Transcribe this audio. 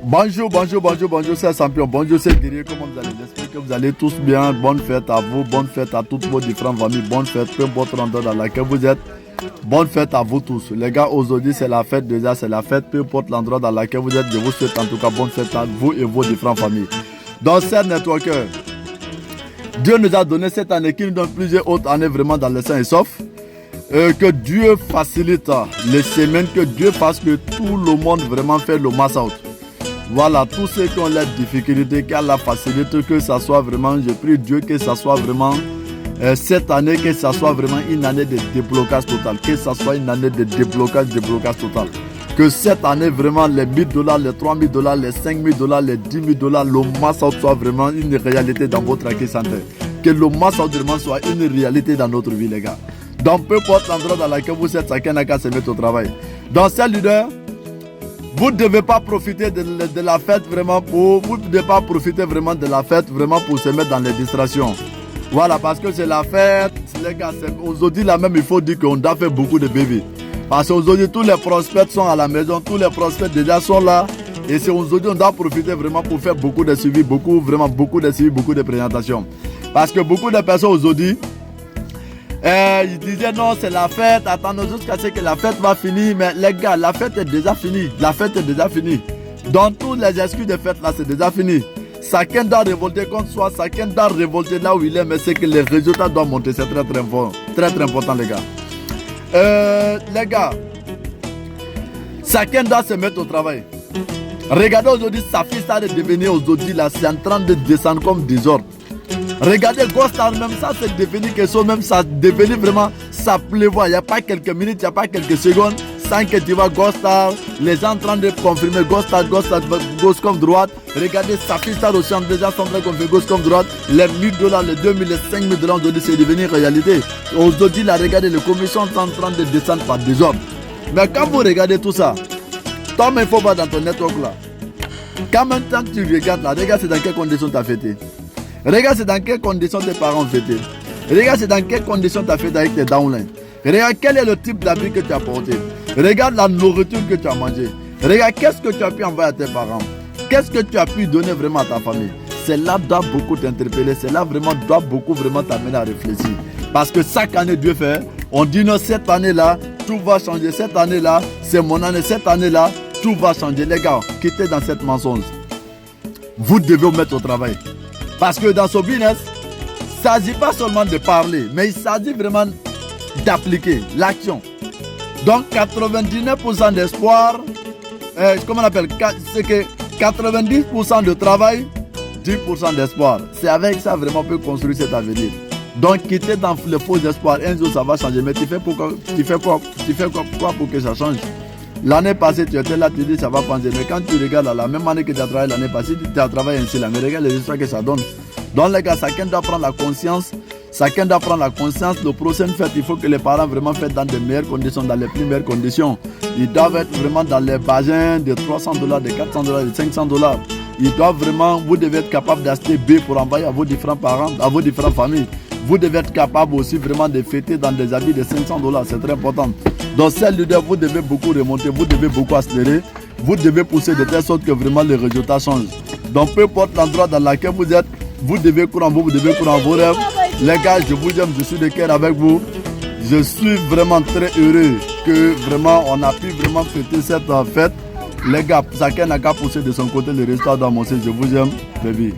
Bonjour, c'est Champion. Bonjour, c'est Guerrier. Comment vous allez? J'espère que vous allez tous bien. Bonne fête à vous, bonne fête à toutes vos différentes familles. Bonne fête, peu importe l'endroit dans laquelle vous êtes. Bonne fête à vous tous. Les gars, aujourd'hui, c'est la fête déjà, c'est la fête. Peu importe l'endroit dans lequel vous êtes, je vous souhaite en tout cas bonne fête à vous et vos différentes familles. Dans cette networker, Dieu nous a donné cette année qui nous donne plusieurs autres années vraiment dans le sain et sauf. Que Dieu facilite les semaines, que Dieu fasse que tout le monde vraiment fait le mass out. Voilà, tous ceux qui ont les difficultés, qui ont la facilité, que ça soit vraiment, je prie Dieu que ça soit vraiment cette année, que ça soit vraiment une année de déblocage total, que ça soit une année de déblocage total. Que cette année vraiment les $1000, les $3000, les $5000, les $10 000, le mass out soit vraiment une réalité dans votre santé. Que le mass out vraiment soit une réalité dans notre vie, les gars. Dans peu importe l'endroit dans lequel vous êtes, chacun n'a qu'à se mettre au travail. Dans ce leader, vous ne devez pas profiter de la fête vraiment pour se mettre dans les distractions. Voilà, parce que c'est la fête, les gars, aujourd'hui là même il faut dire qu'on doit faire beaucoup de bébés. Parce qu'aujourd'hui tous les prospects sont à la maison, tous les prospects déjà sont là. Et c'est aujourd'hui on doit profiter vraiment pour faire beaucoup de suivis, beaucoup de suivis, beaucoup de présentations. Parce que beaucoup de personnes aujourd'hui, ils disaient non c'est la fête, attendons jusqu'à ce que la fête va finir. Mais les gars, la fête est déjà finie. Dans toutes les excuses de fête là, c'est déjà fini. Chacun doit révolter contre soi, chacun doit révolter là où il est, mais c'est que les résultats doivent monter, c'est très important les gars. Les gars, chacun doit se mettre au travail. Regardez aujourd'hui, sa fille ça de devenir aujourd'hui là, c'est en train de descendre comme désordre. Regardez Ghostar, même ça c'est devenu quelque chose, même ça devenu vraiment, ça pleuvoit. Il n'y a pas quelques minutes, il n'y a pas quelques secondes, sans que tu vois Ghostar, les gens en train de confirmer Ghostar, gauche comme droite. Regardez, sa fille ça aussi, déjà sont en train de confirmer gauche comme droite. Les $1000, les $2000, les $5000 aujourd'hui, c'est devenu réalité. Aujourd'hui, là, regardez, les commissions sont en train de descendre par des hommes. Mais quand vous regardez tout ça, toi, il faut voir dans ton network là. Quand même temps que tu regardes là, regarde c'est dans quelles conditions tu as fêté. Regarde c'est dans quelles conditions tes parents ont fêté. Regarde c'est dans quelles conditions tu as fêté avec tes downlines. Regarde quel est le type d'habit que tu as porté. Regarde la nourriture que tu as mangée. Regarde qu'est-ce que tu as pu envoyer à tes parents. Qu'est-ce que tu as pu donner vraiment à ta famille. Cela doit beaucoup t'interpeller. Cela vraiment doit beaucoup vraiment t'amener à réfléchir. Parce que chaque année Dieu fait, on dit non cette année là, tout va changer. Cette année là, c'est mon année. Cette année là, tout va changer. Les gars, quittez dans cette mensonge. Vous devez vous mettre au travail. Parce que dans ce business, il ne s'agit pas seulement de parler, mais il s'agit vraiment d'appliquer l'action. Donc 99% d'espoir, comment on appelle, c'est que 90% de travail, 10% d'espoir. C'est avec ça vraiment qu'on peut construire cet avenir. Donc quitter dans le faux espoir, un jour ça va changer. Mais tu fais quoi pour que ça change? L'année passée, tu étais là, tu dis ça va changer. Mais quand tu regardes la même année que tu as travaillé l'année passée, tu as travaillé ainsi là. Mais regarde les résultats que ça donne. Donc les gars, chacun doit prendre la conscience. Le prochain fête, il faut que les parents vraiment fêtent dans de meilleures conditions, dans les plus meilleures conditions. Ils doivent être vraiment dans les bazins de $300, de $400, de $500. Ils doivent vraiment, vous devez être capable d'acheter B pour envoyer à vos différents parents, à vos différentes familles. Vous devez être capable aussi vraiment de fêter dans des habits de $500, c'est très important. Donc celle leader, vous devez beaucoup remonter, vous devez beaucoup accélérer, vous devez pousser de telle sorte que vraiment les résultats changent. Donc peu importe l'endroit dans lequel vous êtes, vous devez courir en vous, vous devez courir en vos rêves. Les gars, je vous aime, je suis de cœur avec vous. Je suis vraiment très heureux que vraiment on a pu vraiment fêter cette fête. Les gars, chacun n'a qu'à pousser de son côté les résultats dans mon site. Je vous aime, baby.